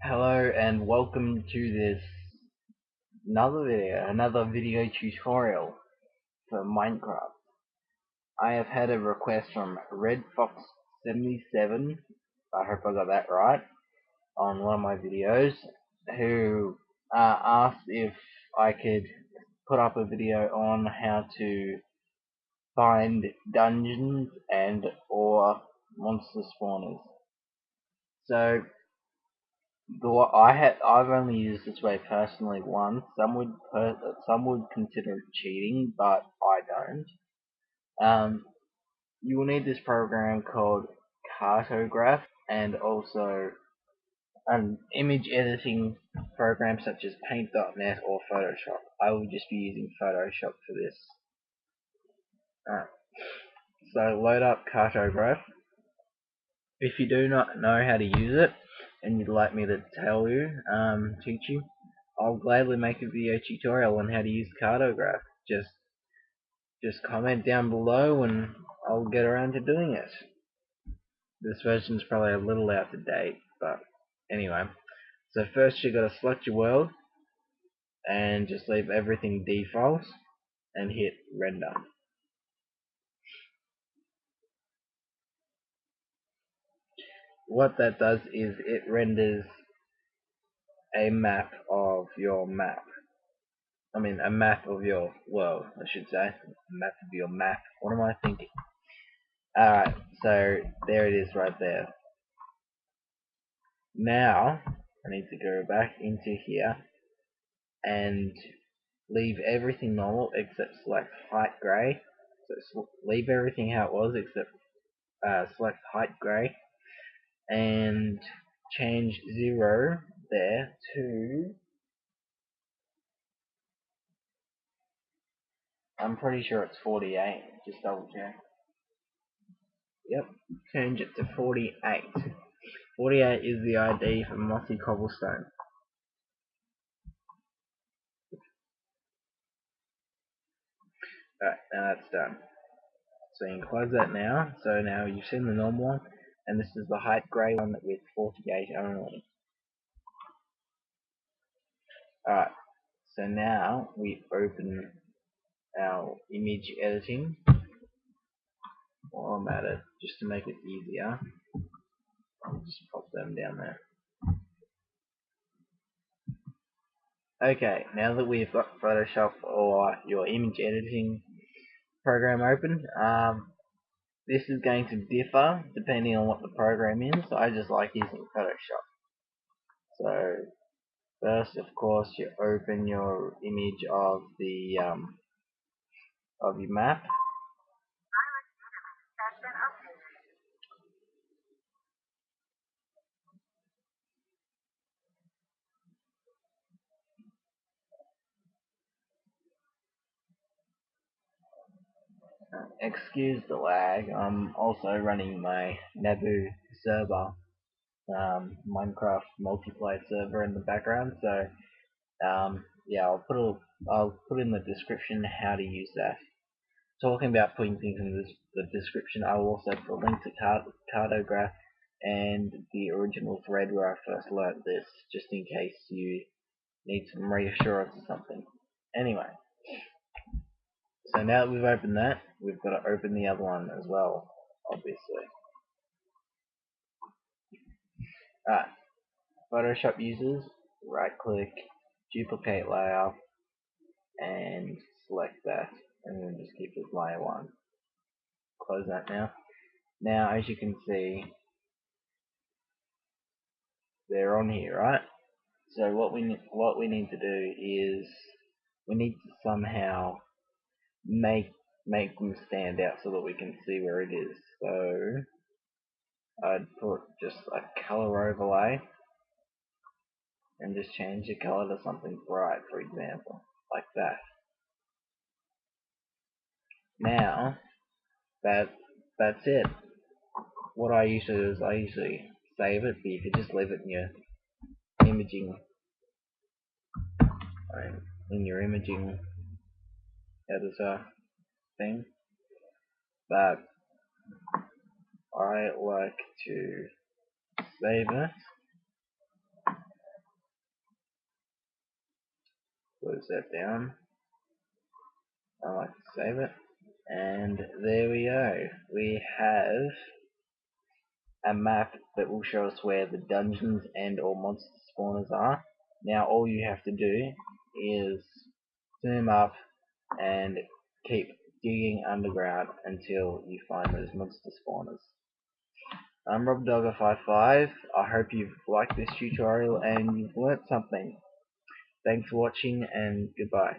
Hello and welcome to this another video tutorial for Minecraft. I have had a request from RedFox77, I hope I got that right, on one of my videos, who asked if I could put up a video on how to find dungeons and or monster spawners. So I've only used this way personally once. Some would consider it cheating, but I don't. You will need this program called Cartograph and also an image editing program such as Paint.net or Photoshop. I will just be using Photoshop for this. Alright, so load up Cartograph. If you do not know how to use it and you'd like me to teach you, I'll gladly make a video tutorial on how to use Cartograph. Just comment down below and I'll get around to doing it. This version's probably a little out of date, but anyway. So first you gotta select your world and just leave everything default and hit render. What that does is it renders a map of your map. A map of your world, I should say. A map of your map. What am I thinking? Alright, so there it is right there. Now, I need to go back into here and leave everything normal except select height gray. So leave everything how it was except select height gray and change 0 there to, I'm pretty sure it's 48. Just double check. Yep, change it to 48. 48 is the ID for Mossy Cobblestone. Alright, now that's done. So you can close that now. So now you've seen the normal one, and this is the height grey one with 48 only. Alright, so now we open our image editing. While I'm at it, just to make it easier, I'll just pop them down there. Okay, now that we've got Photoshop or your image editing program open, this is going to differ depending on what the program is. I just like using Photoshop. So first, of course, you open your image of the of your map. Excuse the lag. I'm also running my Naboo server, Minecraft multiplayer server in the background. So yeah, I'll put in the description how to use that. Talking about putting things in the description, I will also put a link to Cartograph and the original thread where I first learned this, just in case you need some reassurance or something. Anyway, so now that we've opened that, we've got to open the other one as well, obviously. Alright, Photoshop users, right click, duplicate layer, and select that, and then just keep it as layer 1. Close that now. Now, as you can see, they're on here, right? So what we need to do is we need to somehow make them stand out so that we can see where it is. So I'd put just a color overlay and just change the color to something bright, for example, like that. Now that's it. What I usually do is I usually save it, but you could just leave it in your imaging editor thing. But I like to save it close that down. I like to save it. And there we go. We have a map that will show us where the dungeons and or monster spawners are. Now all you have to do is zoom up and keep digging underground until you find those monster spawners. I'm RobDogger55. I hope you've liked this tutorial and you've learnt something. Thanks for watching and goodbye.